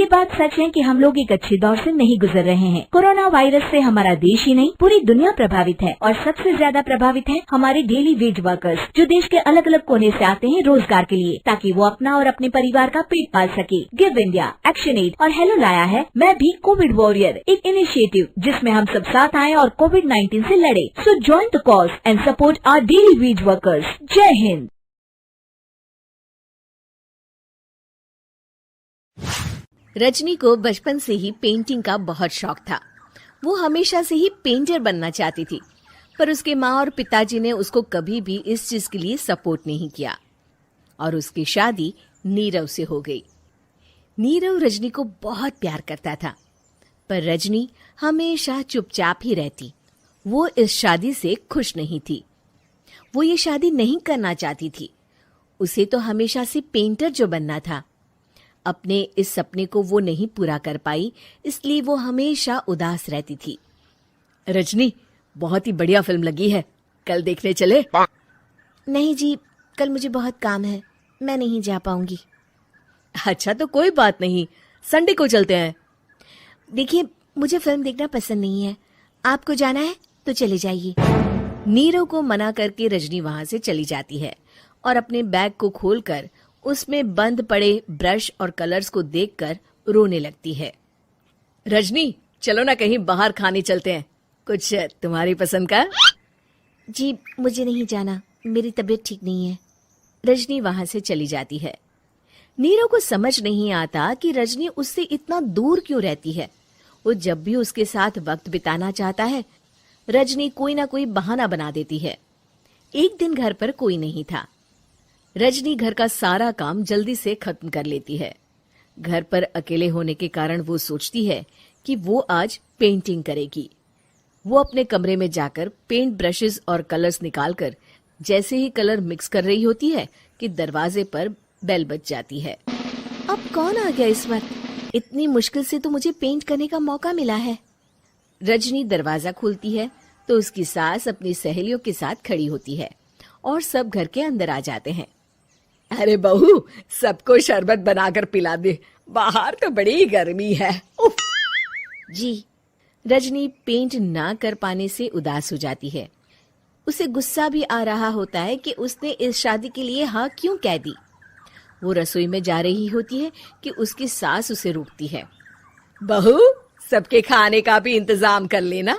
ये बात सच है कि हम लोग एक अच्छे दौर से नहीं गुजर रहे हैं। कोरोना वायरस से हमारा देश ही नहीं पूरी दुनिया प्रभावित है और सबसे ज्यादा प्रभावित है हमारे डेली वेज वर्कर्स, जो देश के अलग अलग कोने से आते हैं रोजगार के लिए, ताकि वो अपना और अपने परिवार का पेट पाल सके। गिव इंडिया, एक्शन एड और हेलो लाया है मैं भी कोविड वॉरियर, एक इनिशिएटिव जिसमें हम सब साथ आए और कोविड-19 से लड़े। So join the cause and support our daily wage workers. जय हिंद। रजनी को बचपन से ही पेंटिंग का बहुत शौक था। वो हमेशा से ही पेंटर बनना चाहती थी, पर उसके माँ और पिताजी ने उसको कभी भी इस चीज के लिए सपोर्ट नहीं किया और उसकी शादी नीरव से हो गई। नीरव रजनी को बहुत प्यार करता था, पर रजनी हमेशा चुपचाप ही रहती। वो इस शादी से खुश नहीं थी। वो ये शादी नहीं करना चाहती थी। उसे तो हमेशा से पेंटर जो बनना था। अपने इस सपने को वो नहीं पूरा कर पाई, इसलिए वो हमेशा उदास रहती थी। रजनी, बहुत ही बढ़िया फिल्म लगी है, कल देखने चले? नहीं जी, कल मुझे बहुत काम है, मैं नहीं जा पाऊंगी। अच्छा तो कोई बात नहीं, संडे को चलते हैं। देखिए, मुझे फिल्म देखना पसंद नहीं है। आपको जाना है तो चले जाइए। नीरव को मना करके रजनी वहां से चली जाती है और अपने बैग को खोलकर उसमें बंद पड़े ब्रश और कलर्स को देखकर रोने लगती है। रजनी, चलो ना कहीं बाहर खाने चलते हैं, कुछ तुम्हारी पसंद का। जी, मुझे नहीं जाना, मेरी तबीयत ठीक नहीं है। रजनी वहां से चली जाती है। नीरव को समझ नहीं आता कि रजनी उससे इतना दूर क्यों रहती है। वो जब भी उसके साथ वक्त बिताना चाहता है, रजनी कोई ना कोई बहाना बना देती है। एक दिन घर पर कोई नहीं था। रजनी घर का सारा काम जल्दी से खत्म कर लेती है। घर पर अकेले होने के कारण वो सोचती है कि वो आज पेंटिंग करेगी। वो अपने कमरे में जाकर पेंट ब्रशेस और कलर्स निकालकर जैसे ही कलर मिक्स कर रही होती है कि दरवाजे पर बेल बज जाती है। अब कौन आ गया इस वक्त? इतनी मुश्किल से तो मुझे पेंट करने का मौका मिला है। रजनी दरवाजा खोलती है तो उसकी सास अपनी सहेलियों के साथ खड़ी होती है और सब घर के अंदर आ जाते हैं। अरे बहू, सबको शरबत बनाकर पिला दे, बाहर तो बड़ी गर्मी है। उफ। जी। रजनी पेंट ना कर पाने से उदास हो जाती है। उसे गुस्सा भी आ रहा होता है कि उसने इस शादी के लिए हाँ क्यों कह दी। वो रसोई में जा रही होती है कि उसकी सास उसे रोकती है। बहू, सबके खाने का भी इंतजाम कर लेना,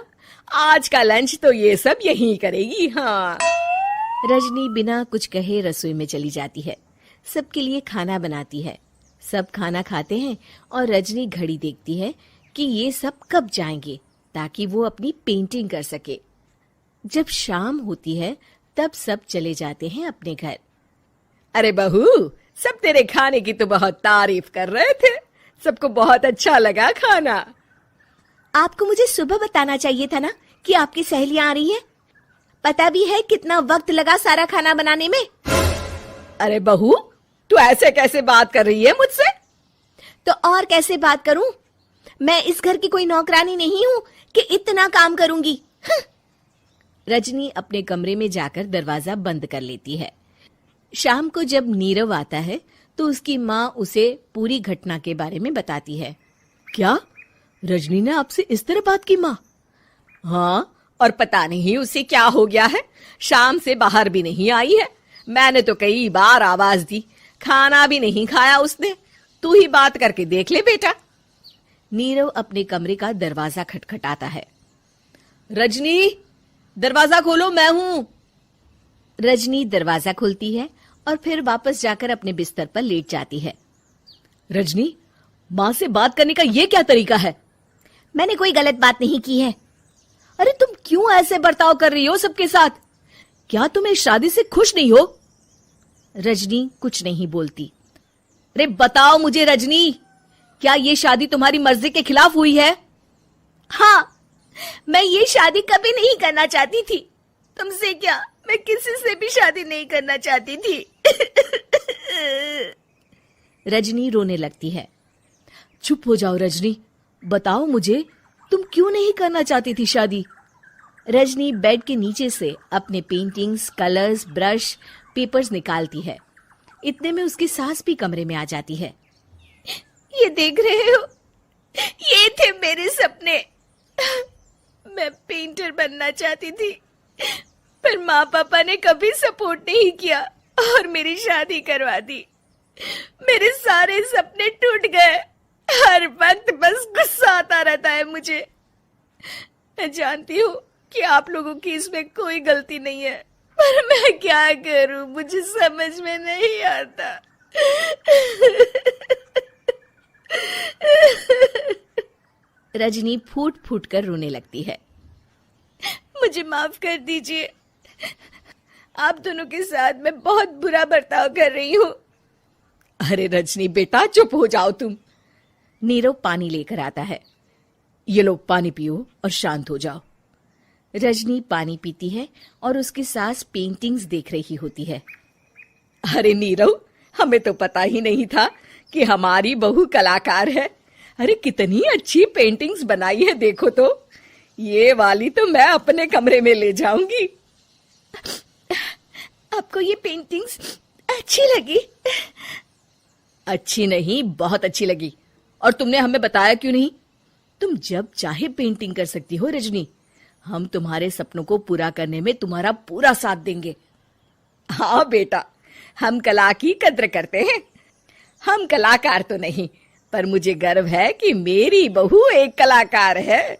आज का लंच तो ये सब यहीं करेगी। हाँ। रजनी बिना कुछ कहे रसोई में चली जाती है। सबके लिए खाना बनाती है। सब खाना खाते हैं और रजनी घड़ी देखती है कि ये सब कब जाएंगे ताकि वो अपनी पेंटिंग कर सके। जब शाम होती है तब सब चले जाते हैं अपने घर। अरे बहू, सब तेरे खाने की तो बहुत तारीफ कर रहे थे, सबको बहुत अच्छा लगा खाना। आपको मुझे सुबह बताना चाहिए था ना कि आपकी सहेलियां आ रही हैं। पता भी है कितना वक्त लगा सारा खाना बनाने में। अरे बहू, तू ऐसे कैसे बात कर रही है मुझसे? तो और कैसे बात करूं? मैं इस घर की कोई नौकरानी नहीं हूं कि इतना काम करूंगी। रजनी अपने कमरे में जाकर दरवाजा बंद कर लेती है। शाम को जब नीरव आता है तो उसकी माँ उसे पूरी घटना के बारे में बताती है। क्या रजनी ने आपसे इस तरह बात की माँ? हाँ, और पता नहीं उसे क्या हो गया है, शाम से बाहर भी नहीं आई है। मैंने तो कई बार आवाज दी, खाना भी नहीं खाया उसने। तू ही बात करके देख ले बेटा। नीरव अपने कमरे का दरवाजा खटखटाता है। रजनी, दरवाजा खोलो, मैं हूं। रजनी दरवाजा खोलती है और फिर वापस जाकर अपने बिस्तर पर लेट जाती है। रजनी, माँ से बात करने का ये क्या तरीका है? मैंने कोई गलत बात नहीं की है। अरे तुम क्यों ऐसे बर्ताव कर रही हो सबके साथ? क्या तुम इस शादी से खुश नहीं हो? रजनी कुछ नहीं बोलती। अरे बताओ मुझे रजनी, क्या ये शादी तुम्हारी मर्जी के खिलाफ हुई है? हाँ, मैं ये शादी कभी नहीं करना चाहती थी। तुमसे क्या, मैं किसी से भी शादी नहीं करना चाहती थी। रजनी रोने लगती है। चुप हो जाओ रजनी, बताओ मुझे, तुम क्यों नहीं करना चाहती थी शादी? रजनी बेड के नीचे से अपने पेंटिंग्स, कलर्स, ब्रश, पेपर्स निकालती है। इतने में उसकी सास भी कमरे में आ जाती है। ये देख रहे हो, ये थे मेरे सपने। मैं पेंटर बनना चाहती थी, पर माँ पापा ने कभी सपोर्ट नहीं किया और मेरी शादी करवा दी। मेरे सारे सपने टूट गए। हर वक्त बस गुस्सा आता रहता है मुझे। मैं जानती हूँ कि आप लोगों की इसमें कोई गलती नहीं है, पर मैं क्या करूँ, मुझे समझ में नहीं आता। रजनी फूट फूट कर रोने लगती है। मुझे माफ कर दीजिए, आप दोनों के साथ मैं बहुत बुरा बर्ताव कर रही हूँ। अरे रजनी बेटा, चुप हो जाओ तुम। नीरव पानी लेकर आता है। ये लो पानी पियो और शांत हो जाओ। रजनी पानी पीती है और उसकी सास पेंटिंग्स देख रही होती है। अरे नीरव, हमें तो पता ही नहीं था कि हमारी बहू कलाकार है। अरे कितनी अच्छी पेंटिंग्स बनाई है, देखो तो। ये वाली तो मैं अपने कमरे में ले जाऊंगी। आपको ये पेंटिंग्स अच्छी लगी? अच्छी नहीं, बहुत अच्छी लगी। और तुमने हमें बताया क्यों नहीं? तुम जब चाहे पेंटिंग कर सकती हो रजनी। हम तुम्हारे सपनों को पूरा करने में तुम्हारा पूरा साथ देंगे। हाँ बेटा, हम कला की कद्र करते हैं। हम कलाकार तो नहीं, पर मुझे गर्व है कि मेरी बहू एक कलाकार है।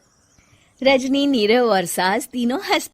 रजनी, नीरव और सास तीनों हंस